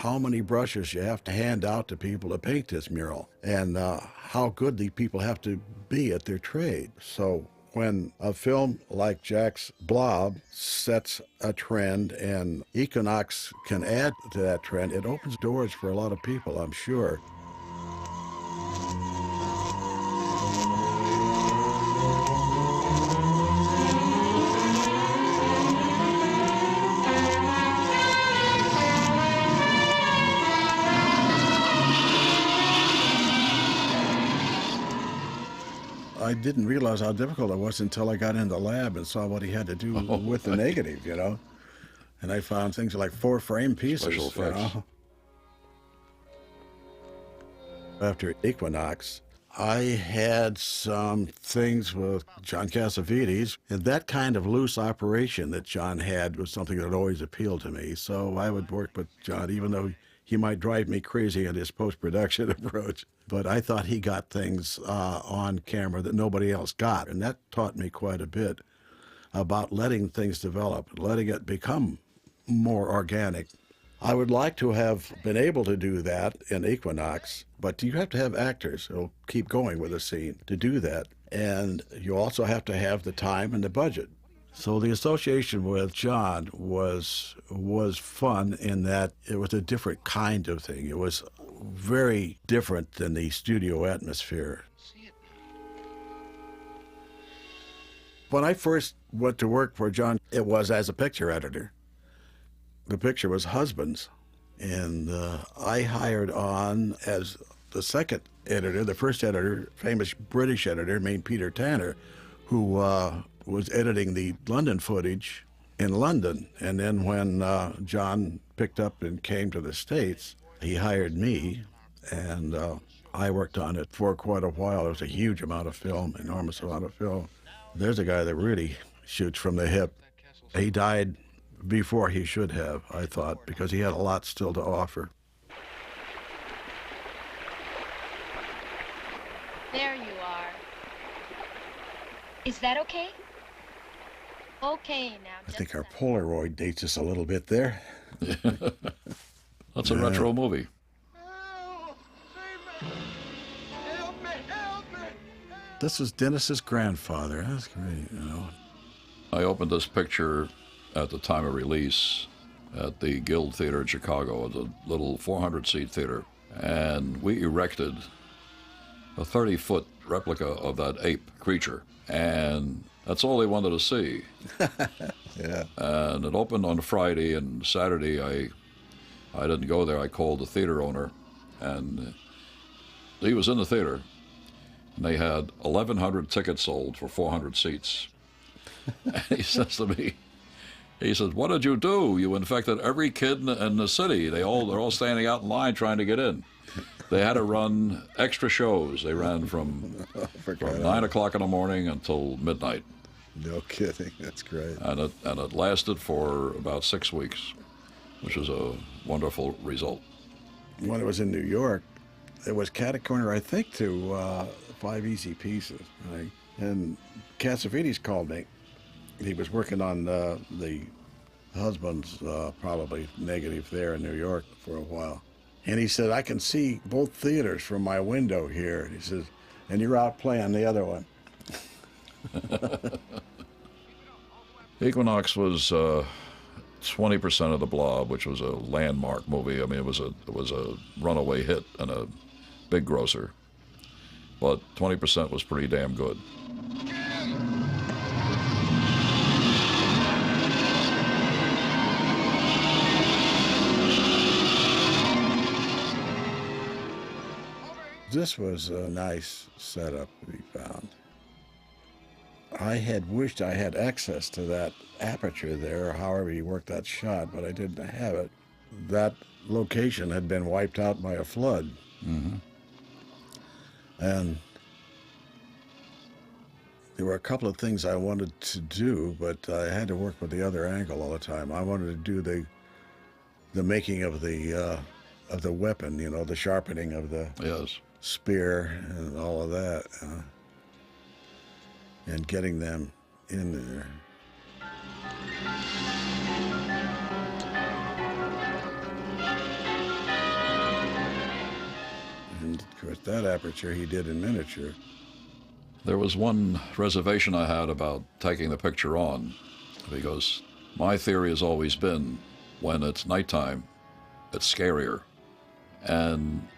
how many brushes you have to hand out to people to paint this mural, and how good the people have to be at their trade. So when a film like Jack's Blob sets a trend and Equinox can add to that trend, it opens doors for a lot of people, I'm sure. I didn't realize how difficult it was until I got in the lab and saw what he had to do with the negative, you know. And I found things like 4 frame pieces, Special effects. you know. After Equinox, I had some things with John Cassavetes, and that kind of loose operation that John had was something that always appealed to me. So I would work with John, even though he might drive me crazy in his post-production approach. But I thought he got things on camera that nobody else got, and that taught me quite a bit about letting things develop, letting it become more organic. I would like to have been able to do that in Equinox, but you have to have actors who'll keep going with a scene to do that. And you also have to have the time and the budget. So the association with John was fun in that it was a different kind of thing. It was very different than the studio atmosphere. When I first went to work for John, it was as a picture editor. The picture was Husbands, and I hired on as the second editor, the first editor, famous British editor named Peter Tanner, who was editing the London footage in London. And then when John picked up and came to the States, he hired me, and I worked on it for quite a while. It was a huge amount of film, enormous amount of film. There's a guy that really shoots from the hip. He died before he should have, I thought, because he had a lot still to offer. There you are. Is that okay? Okay, now. I think our Polaroid dates us a little bit there. That's a retro movie. This was Dennis's grandfather. That's great, you know. I opened this picture at the time of release at the Guild Theater in Chicago. It's a little 400-seat theater. And we erected a 30-foot replica of that ape creature. And that's all they wanted to see. Yeah. And it opened on Friday, and Saturday I didn't go there. I called the theater owner, and he was in the theater. And they had 1,100 tickets sold for 400 seats. And he says to me, he says, "What did you do? You infected every kid in the city. They're all standing out in line trying to get in." They had to run extra shows. They ran from 9 o'clock in the morning until midnight. No kidding. That's great. And it lasted for about 6 weeks, which was a wonderful result. When it was in New York, it was cat-a-corner, I think, to 5 Easy Pieces. Right? And Cassavetes called me. He was working on the Husbands, probably negative there in New York for a while. And he said, "I can see both theaters from my window here." And he says, "And you're out playing the other one." Equinox was 20% of the Blob, which was a landmark movie. I mean, it was a runaway hit and a big grosser. But 20% was pretty damn good. This was a nice setup to be found. I had wished I had access to that aperture there, or however you worked that shot, but I didn't have it. That location had been wiped out by a flood. Mm-hmm. And there were a couple of things I wanted to do, but I had to work with the other angle all the time. I wanted to do the making of the weapon, you know, the sharpening of the spear and all of that, and getting them in there. With that aperture, he did in miniature. There was one reservation I had about taking the picture on, because my theory has always been when it's nighttime, it's scarier. And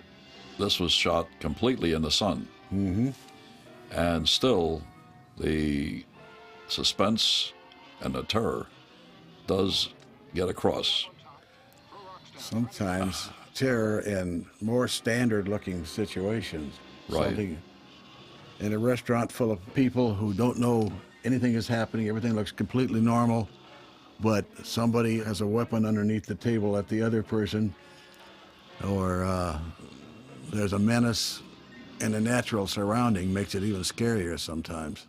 this was shot completely in the sun. Mm-hmm. And still, the suspense and the terror does get across. Sometimes terror in more standard-looking situations. Right. Something in a restaurant full of people who don't know anything is happening, everything looks completely normal, but somebody has a weapon underneath the table at the other person, or there's a menace in a natural surrounding, makes it even scarier sometimes.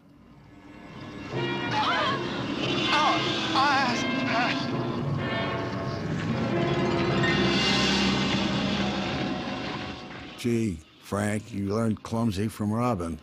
Gee, Frank, you learned clumsy from Robin.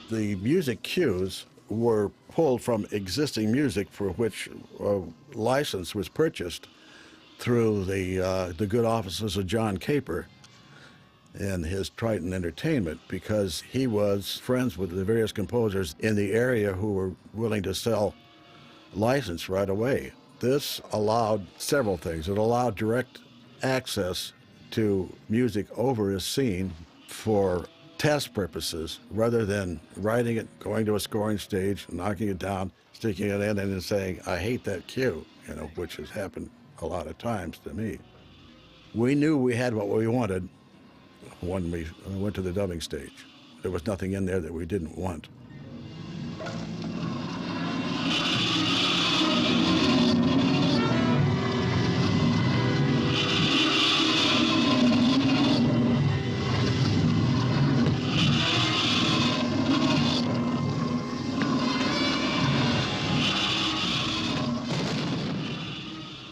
The music cues were pulled from existing music for which a license was purchased through the good offices of John Caper and his Triton Entertainment, because he was friends with the various composers in the area who were willing to sell license right away. This allowed several things. It allowed direct access to music over a scene for test purposes, rather than writing it, going to a scoring stage, knocking it down, sticking it in, and then saying, I hate that cue, which has happened a lot of times to me. We knew we had what we wanted when we went to the dubbing stage. There was nothing in there that we didn't want.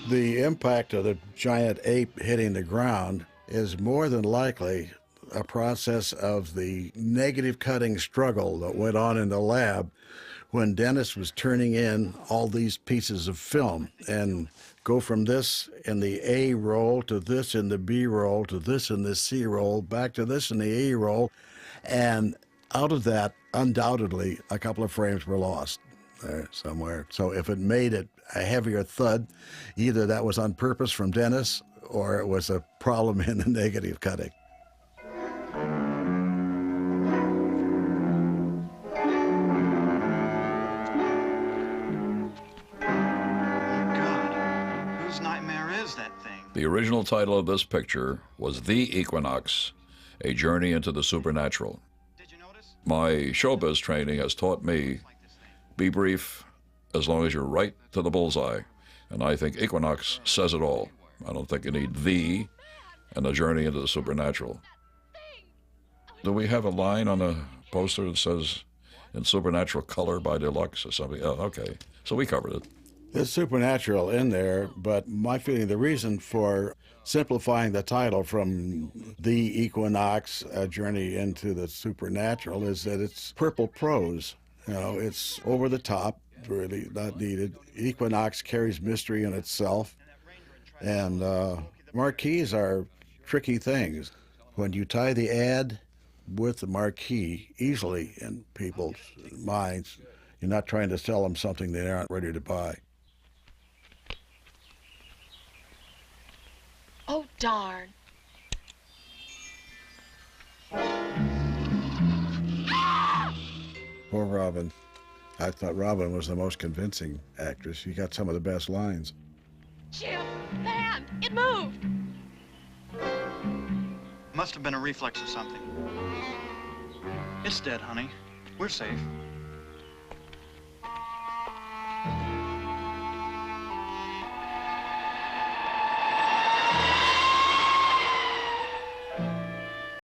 The impact of the giant ape hitting the ground is more than likely a process of the negative cutting struggle that went on in the lab when Dennis was turning in all these pieces of film and go from this in the A roll to this in the B roll to this in the C roll, back to this in the A roll, and out of that, undoubtedly, a couple of frames were lost there somewhere. So if it made it a heavier thud, either that was on purpose from Dennis or it was a problem in the negative cutting. God, whose nightmare is that thing? The original title of this picture was The Equinox, A Journey into the Supernatural. Did you notice? My showbiz training has taught me, be brief as long as you're right to the bullseye. And I think Equinox says it all. I don't think you need The and A Journey into the Supernatural. Do we have a line on a poster that says in supernatural color by Deluxe or something? Oh, okay. So we covered it. There's supernatural in there, but my feeling, the reason for simplifying the title from The Equinox, A Journey into the Supernatural, is that it's purple prose. It's over the top, really not needed. Equinox carries mystery in itself, and marquees are tricky things. When you tie the ad with the marquee easily in people's minds, you're not trying to sell them something they aren't ready to buy. Oh, darn. Poor Robin. I thought Robin was the most convincing actress. She got some of the best lines. Jim, the hand, it moved. Must have been a reflex of something. It's dead, honey. We're safe.